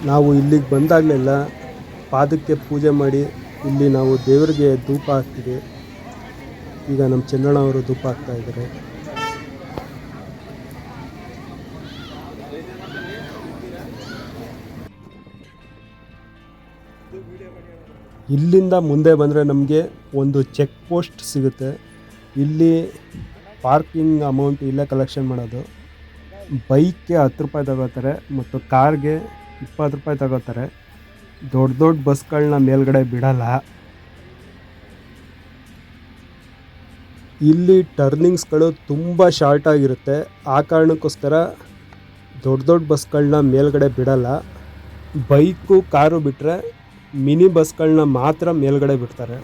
ನಾವು ಇಲ್ಲಿಗೆ ಬಂದಾಗಲೆಲ್ಲ ಪಾದಕ್ಕೆ ಪೂಜೆ ಮಾಡಿ ಇಲ್ಲಿ ನಾವು ದೇವರಿಗೆ ಧೂಪ ಹಾಕ್ತೀವಿ. ಈಗ ನಮ್ಮ ಚಂದ್ರಣ್ಣ ಅವರು ಧೂಪ ಹಾಕ್ತಾ ಇದ್ದಾರೆ. ಇಲ್ಲಿಂದ ಮುಂದೆ ಬಂದರೆ ನಮಗೆ ಒಂದು ಚೆಕ್ ಪೋಸ್ಟ್ ಸಿಗುತ್ತೆ. ಇಲ್ಲಿ ಪಾರ್ಕಿಂಗ್ ಅಮೌಂಟ್ ಇಲ್ಲೇ ಕಲೆಕ್ಷನ್ ಮಾಡೋದು. ಬೈಕ್ಗೆ 10 ರೂಪಾಯಿ ತಗೋತಾರೆ ಮತ್ತು ಕಾರ್ಗೆ 20 ರೂಪಾಯಿ ತಗೋತಾರೆ. ದೊಡ್ಡ ದೊಡ್ಡ ಬಸ್ಗಳನ್ನ ಮೇಲ್ಗಡೆ ಬಿಡಲ್ಲ. ಇಲ್ಲಿ ಟರ್ನಿಂಗ್ಸ್ಗಳು ತುಂಬ ಶಾರ್ಟ್ ಆಗಿರುತ್ತೆ. ಆ ಕಾರಣಕ್ಕೋಸ್ಕರ ದೊಡ್ಡ ದೊಡ್ಡ ಬಸ್ಗಳನ್ನ ಮೇಲ್ಗಡೆ ಬಿಡಲ್ಲ. ಬೈಕು ಕಾರು ಬಿಟ್ಟರೆ ಮಿನಿ ಬಸ್ಗಳನ್ನ ಮಾತ್ರ ಮೇಲ್ಗಡೆ ಬಿಡ್ತಾರೆ.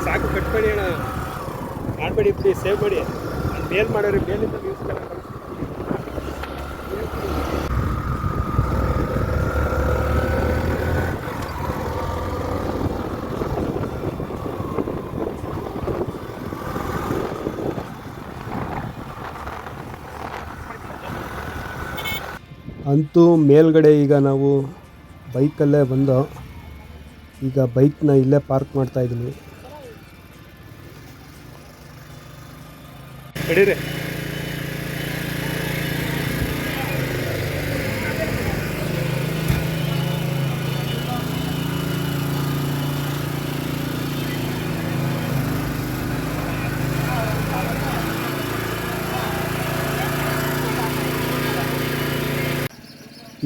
ಸಾಕು, ಕಟ್ಬೇಡಿ ಅಣ್ಣ, ಮಾಡಬೇಡಿ, ಬಿಡಿ, ಸೇವ್ ಮಾಡಿ. ಮೇಲ್ ಮಾಡೋರಿ, ಮೇಲಿಂದ ನ್ಯೂಸ್ ಅಂತೂ ಮೇಲ್ಗಡೆ ಈಗ ನಾವು ಬೈಕಲ್ಲೇ ಬಂದು ಈಗ ಬೈಕ್ನ ಇಲ್ಲೇ ಪಾರ್ಕ್ ಮಾಡ್ತಾಯಿದ್ದೀನಿ.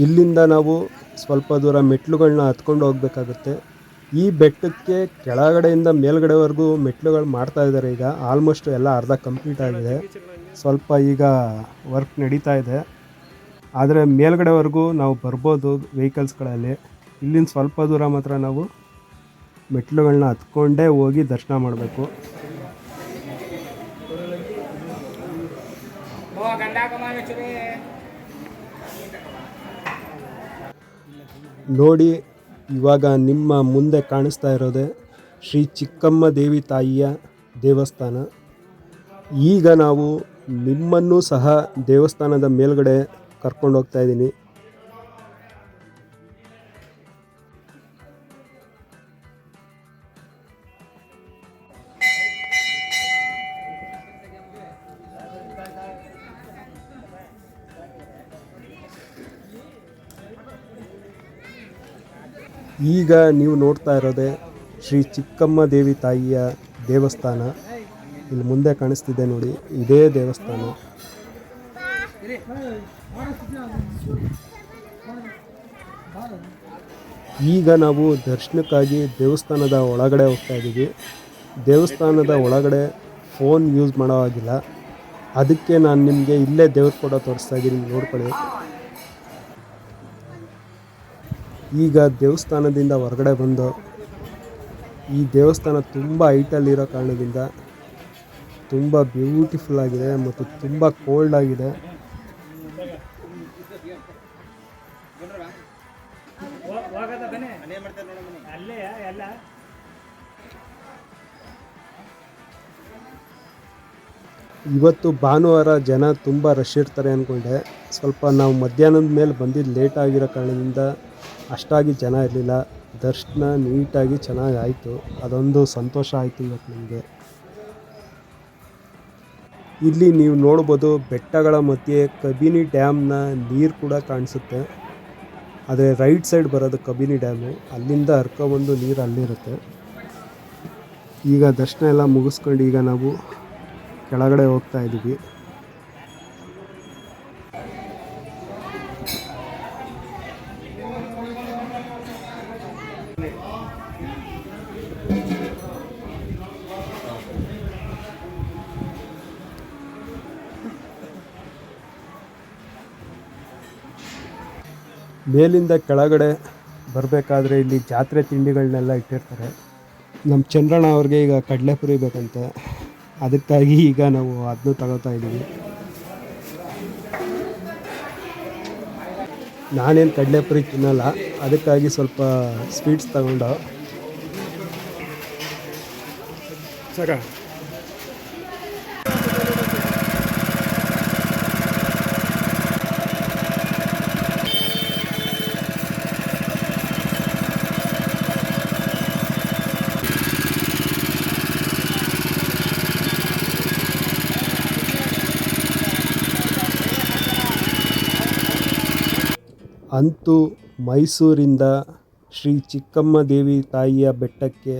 ಇಲ್ಲಿಂದ ನಾವು ಸ್ವಲ್ಪ ದೂರ ಮೆಟ್ಲುಗಳನ್ನ ಹತ್ಕೊಂಡು ಹೋಗಬೇಕಾಗುತ್ತೆ. ಈ ಬೆಟ್ಟಕ್ಕೆ ಕೆಳಗಡೆಯಿಂದ ಮೇಲ್ಗಡೆವರೆಗೂ ಮೆಟ್ಲುಗಳು ಮಾಡ್ತಾ ಇದ್ದಾರೆ. ಈಗ ಆಲ್ಮೋಸ್ಟ್ ಎಲ್ಲ ಅರ್ಧ ಕಂಪ್ಲೀಟ್ ಆಗಿದೆ. ಸ್ವಲ್ಪ ಈಗ ವರ್ಕ್ ನಡೀತಾ ಇದೆ. ಆದರೆ ಮೇಲ್ಗಡೆವರೆಗೂ ನಾವು ಬರ್ಬೋದು ವೆಹಿಕಲ್ಸ್ಗಳಲ್ಲಿ. ಇಲ್ಲಿಂದ ಸ್ವಲ್ಪ ದೂರ ಮಾತ್ರ ನಾವು ಮೆಟ್ಲುಗಳನ್ನ ಹತ್ಕೊಂಡೇ ಹೋಗಿ ದರ್ಶನ ಮಾಡಬೇಕು. ನೋಡಿ, ಇವಾಗ ನಿಮ್ಮ ಮುಂದೆ ಕಾಣಿಸ್ತಾ ಇರೋದೇ ಶ್ರೀ ಚಿಕ್ಕಮ್ಮ ದೇವಿ ತಾಯಿಯ ದೇವಸ್ಥಾನ. ಈಗ ನಾವು ನಿಮ್ಮನ್ನೂ ಸಹ ದೇವಸ್ಥಾನದ ಮೇಲ್ಗಡೆ ಕರ್ಕೊಂಡು ಹೋಗ್ತಾ ಇದ್ದೀನಿ. ಈಗ ನೀವು ನೋಡ್ತಾ ಇರೋದೇ ಶ್ರೀ ಚಿಕ್ಕಮ್ಮ ದೇವಿ ತಾಯಿಯ ದೇವಸ್ಥಾನ. ಇಲ್ಲಿ ಮುಂದೆ ಕಾಣಿಸ್ತಿದೆ ನೋಡಿ, ಇದೇ ದೇವಸ್ಥಾನ. ಈಗ ನಾವು ದರ್ಶನಕ್ಕಾಗಿ ದೇವಸ್ಥಾನದ ಒಳಗಡೆ ಹೋಗ್ತಾ ಇದ್ದೀವಿ. ದೇವಸ್ಥಾನದ ಒಳಗಡೆ ಫೋನ್ ಯೂಸ್ ಮಾಡೋ ಹಾಗಿಲ್ಲ, ಅದಕ್ಕೆ ನಾನು ನಿಮಗೆ ಇಲ್ಲೇ ದೇವ್ರ ಫೋಟೋ ತೋರಿಸ್ತಾ ಇದ್ದೀನಿ, ನೋಡ್ಕೊಳ್ಳಿ. ಈಗ ದೇವಸ್ಥಾನದಿಂದ ಹೊರಗಡೆ ಬಂದು, ಈ ದೇವಸ್ಥಾನ ತುಂಬ ಹೈಟಲ್ಲಿರೋ ಕಾರಣದಿಂದ ತುಂಬ ಬ್ಯೂಟಿಫುಲ್ ಆಗಿದೆ ಮತ್ತು ತುಂಬ ಕೋಲ್ಡ್ ಆಗಿದೆ. ಇವತ್ತು ಭಾನುವಾರ ಜನ ತುಂಬ ರಶ್ ಇರ್ತಾರೆ ಅಂದ್ಕೊಂಡೆ. ಸ್ವಲ್ಪ ನಾವು ಮಧ್ಯಾಹ್ನದ ಮೇಲೆ ಬಂದಿದ್ದು ಲೇಟ್ ಆಗಿರೋ ಕಾರಣದಿಂದ ಅಷ್ಟಾಗಿ ಜನ ಇರಲಿಲ್ಲ. ದರ್ಶನ ನೀಟಾಗಿ ಚೆನ್ನಾಗಿ ಆಯಿತು. ಅದೊಂದು ಸಂತೋಷ ಆಯಿತು ಇವತ್ತು ನಮಗೆ. ಇಲ್ಲಿ ನೀವು ನೋಡ್ಬೋದು, ಬೆಟ್ಟಗಳ ಮಧ್ಯೆ ಕಬಿನಿ ಡ್ಯಾಮ್ನ ನೀರು ಕೂಡ ಕಾಣಿಸುತ್ತೆ. ಆದರೆ ರೈಟ್ ಸೈಡ್ ಬರೋದು ಕಬಿನಿ ಡ್ಯಾಮು, ಅಲ್ಲಿಂದ ಹರ್ಕೊಬಂದು ನೀರು ಅಲ್ಲಿರುತ್ತೆ. ಈಗ ದರ್ಶನ ಎಲ್ಲ ಮುಗಿಸ್ಕೊಂಡು ಈಗ ನಾವು ಕೆಳಗಡೆ ಹೋಗ್ತಾ ಇದ್ದೀವಿ. ಮೇಲಿಂದ ಕೆಳಗಡೆ ಬರಬೇಕಾದ್ರೆ ಇಲ್ಲಿ ಜಾತ್ರೆ ತಿಂಡಿಗಳನ್ನೆಲ್ಲ ಇಟ್ಟಿರ್ತಾರೆ. ನಮ್ಮ ಚಂದ್ರಣ್ಣ ಅವ್ರಿಗೆ ಈಗ ಕಡಲೆಪುರಿ ಬೇಕಂತೆ, ಅದಕ್ಕಾಗಿ ಈಗ ನಾವು ಅದನ್ನು ತಗೋತಾ ಇದ್ದೀವಿ. ನಾನೇನು ಕಡಲೆಪುರಿ ತಿನ್ನಲ್ಲ, ಅದಕ್ಕಾಗಿ ಸ್ವಲ್ಪ ಸ್ವೀಟ್ಸ್ ತಗೊಂಡು ಸರ. ಅಂತೂ ಮೈಸೂರಿಂದ ಶ್ರೀ ಚಿಕ್ಕಮ್ಮ ದೇವಿ ತಾಯಿಯ ಬೆಟ್ಟಕ್ಕೆ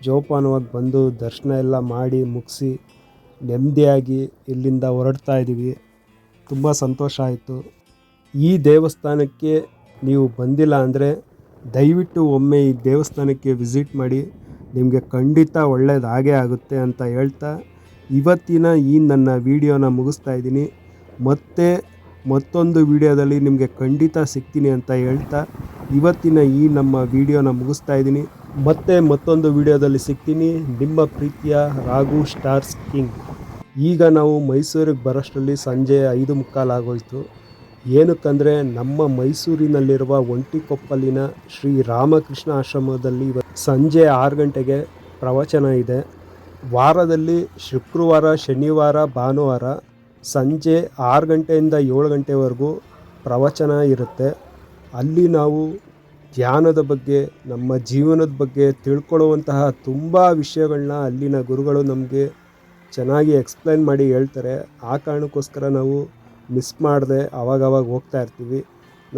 ಜೋಪಾನವಾಗಿ ಬಂದು ದರ್ಶನ ಎಲ್ಲ ಮಾಡಿ ಮುಗಿಸಿ ನೆಮ್ಮದಿಯಾಗಿ ಇಲ್ಲಿಂದ ಹೊರಡ್ತಾ ಇದ್ದೀವಿ. ತುಂಬ ಸಂತೋಷ ಆಯಿತು. ಈ ದೇವಸ್ಥಾನಕ್ಕೆ ನೀವು ಬಂದಿಲ್ಲ ಅಂದರೆ ದಯವಿಟ್ಟು ಒಮ್ಮೆ ಈ ದೇವಸ್ಥಾನಕ್ಕೆ ವಿಸಿಟ್ ಮಾಡಿ, ನಿಮಗೆ ಖಂಡಿತ ಒಳ್ಳೆಯದಾಗೇ ಆಗುತ್ತೆ ಅಂತ ಹೇಳ್ತಾ ಇವತ್ತಿನ ಈ ನನ್ನ ವಿಡಿಯೋನ ಮುಗಿಸ್ತಾ ಇದ್ದೀನಿ. ಮತ್ತೊಂದು ವಿಡಿಯೋದಲ್ಲಿ ನಿಮಗೆ ಖಂಡಿತ ಸಿಗ್ತೀನಿ ಅಂತ ಹೇಳ್ತಾ ಇವತ್ತಿನ ಈ ನಮ್ಮ ವಿಡಿಯೋನ ಮುಗಿಸ್ತಾ ಇದ್ದೀನಿ. ಮತ್ತೊಂದು ವಿಡಿಯೋದಲ್ಲಿ ಸಿಗ್ತೀನಿ. ನಿಮ್ಮ ಪ್ರೀತಿಯ ರಾಘು ಸ್ಟಾರ್ಸ್ ಕಿಂಗ್. ಈಗ ನಾವು ಮೈಸೂರಿಗೆ ಬರೋಷ್ಟರಲ್ಲಿ ಸಂಜೆ 5:15 ಆಗೋಯಿತು. ಏನಕ್ಕಂದರೆ ನಮ್ಮ ಮೈಸೂರಿನಲ್ಲಿರುವ ಒಂಟಿಕೊಪ್ಪಲಿನ ಶ್ರೀ ರಾಮಕೃಷ್ಣ ಆಶ್ರಮದಲ್ಲಿ ಸಂಜೆ 6 ಗಂಟೆಗೆ ಪ್ರವಚನ ಇದೆ. ವಾರದಲ್ಲಿ ಶುಕ್ರವಾರ, ಶನಿವಾರ, ಭಾನುವಾರ ಸಂಜೆ 6 ಗಂಟೆಯಿಂದ 7 ಗಂಟೆವರೆಗೂ ಪ್ರವಚನ ಇರುತ್ತೆ. ಅಲ್ಲಿ ನಾವು ಧ್ಯಾನದ ಬಗ್ಗೆ, ನಮ್ಮ ಜೀವನದ ಬಗ್ಗೆ ತಿಳ್ಕೊಳ್ಳುವಂತಹ ತುಂಬ ವಿಷಯಗಳನ್ನ ಅಲ್ಲಿನ ಗುರುಗಳು ನಮಗೆ ಚೆನ್ನಾಗಿ ಎಕ್ಸ್ಪ್ಲೈನ್ ಮಾಡಿ ಹೇಳ್ತಾರೆ. ಆ ಕಾರಣಕ್ಕೋಸ್ಕರ ನಾವು ಮಿಸ್ ಮಾಡದೆ ಆವಾಗವಾಗ ಹೋಗ್ತಾ ಇರ್ತೀವಿ.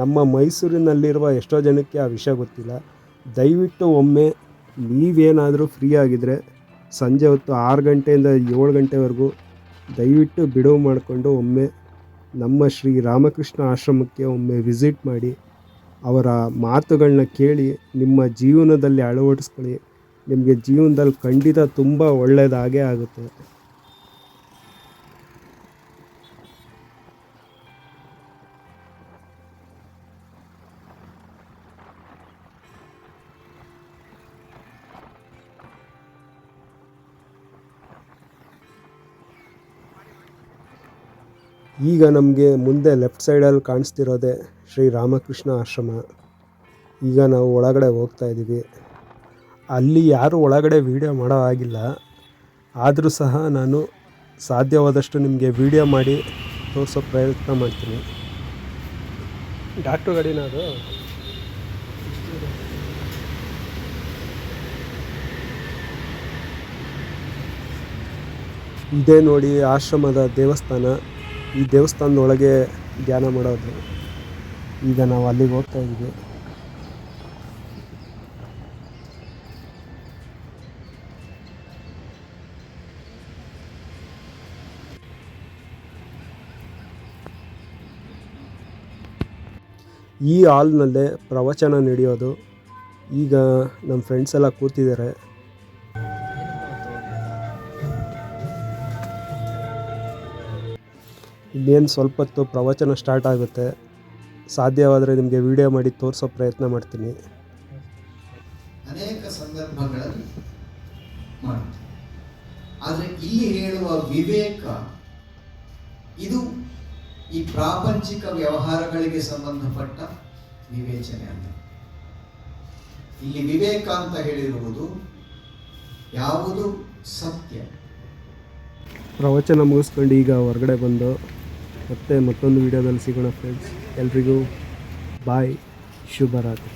ನಮ್ಮ ಮೈಸೂರಿನಲ್ಲಿರುವ ಎಷ್ಟೋ ಜನಕ್ಕೆ ಆ ವಿಷಯ ಗೊತ್ತಿಲ್ಲ. ದಯವಿಟ್ಟು ಒಮ್ಮೆ ನೀವೇನಾದರೂ ಫ್ರೀ ಆಗಿದ್ದರೆ ಸಂಜೆ ಹೊತ್ತು 6 ಗಂಟೆಯಿಂದ 7 ಗಂಟೆವರೆಗೂ ದಯವಿಟ್ಟು ಬಿಡುವು ಮಾಡಿಕೊಂಡು ಒಮ್ಮೆ ನಮ್ಮ ಶ್ರೀ ರಾಮಕೃಷ್ಣ ಆಶ್ರಮಕ್ಕೆ ಒಮ್ಮೆ ವಿಸಿಟ್ ಮಾಡಿ, ಅವರ ಮಾತುಗಳನ್ನ ಕೇಳಿ ನಿಮ್ಮ ಜೀವನದಲ್ಲಿ ಅಳವಡಿಸ್ಕೊಳ್ಳಿ. ನಿಮಗೆ ಜೀವನದಲ್ಲಿ ಖಂಡಿತ ತುಂಬ ಒಳ್ಳೆಯದಾಗೇ ಆಗುತ್ತೆ. ಈಗ ನಮಗೆ ಮುಂದೆ ಲೆಫ್ಟ್ ಸೈಡಲ್ಲಿ ಕಾಣಿಸ್ತಿರೋದೇ ಶ್ರೀ ರಾಮಕೃಷ್ಣ ಆಶ್ರಮ. ಈಗ ನಾವು ಒಳಗಡೆ ಹೋಗ್ತಾ ಇದ್ದೀವಿ. ಅಲ್ಲಿ ಯಾರೂ ಒಳಗಡೆ ವೀಡಿಯೋ ಮಾಡೋ ಆಗಿಲ್ಲ, ಆದರೂ ಸಹ ನಾನು ಸಾಧ್ಯವಾದಷ್ಟು ನಿಮಗೆ ವೀಡಿಯೋ ಮಾಡಿ ತೋರಿಸೋ ಪ್ರಯತ್ನ ಮಾಡ್ತೀನಿ. ಡಾಕ್ಟ್ರು ಗಾಡಿನ ಅದು? ಇದೇ ನೋಡಿ ಆಶ್ರಮದ ದೇವಸ್ಥಾನ. ಈ ದೇವಸ್ಥಾನದೊಳಗೆ ಧ್ಯಾನ ಮಾಡೋದು. ಈಗ ನಾವು ಅಲ್ಲಿಗೆ ಹೋಗ್ತಾ ಇದ್ದೀವಿ. ಈ ಹಾಲ್ನಲ್ಲೇ ಪ್ರವಚನ ನಡೆಯೋದು. ಈಗ ನಮ್ಮ ಫ್ರೆಂಡ್ಸ್ ಎಲ್ಲ ಕೂತಿದ್ದಾರೆ. ಇನ್ನೇನು ಸ್ವಲ್ಪ ಹೊತ್ತು ಪ್ರವಚನ ಸ್ಟಾರ್ಟ್ ಆಗುತ್ತೆ. ಸಾಧ್ಯವಾದರೆ ನಿಮಗೆ ವಿಡಿಯೋ ಮಾಡಿ ತೋರಿಸೋ ಪ್ರಯತ್ನ ಮಾಡ್ತೀನಿ. ಅನೇಕ ಸಂದರ್ಭಗಳಲ್ಲಿ ಮಾಡ್ತೀವಿ. ಆದರೆ ಇಲ್ಲಿ ಹೇಳುವ ವಿವೇಕ ಇದು ಈ ಪ್ರಾಪಂಚಿಕ ವ್ಯವಹಾರಗಳಿಗೆ ಸಂಬಂಧಪಟ್ಟ ವಿವೇಚನೆ ಅಲ್ಲ. ಇಲ್ಲಿ ವಿವೇಕ ಅಂತ ಹೇಳಿರುವುದು ಯಾವುದು ಸತ್ಯ. ಪ್ರವಚನ ಮುಗಿಸ್ಕೊಂಡು ಈಗ ಹೊರಗಡೆ ಬಂದು ಮತ್ತೆ ಮತ್ತೊಂದು ವಿಡಿಯೋದಲ್ಲಿ ಸಿಗೋಣ ಫ್ರೆಂಡ್ಸ್. ಎಲ್ರಿಗೂ ಬಾಯ್, ಶುಭರಾತ್ರಿ.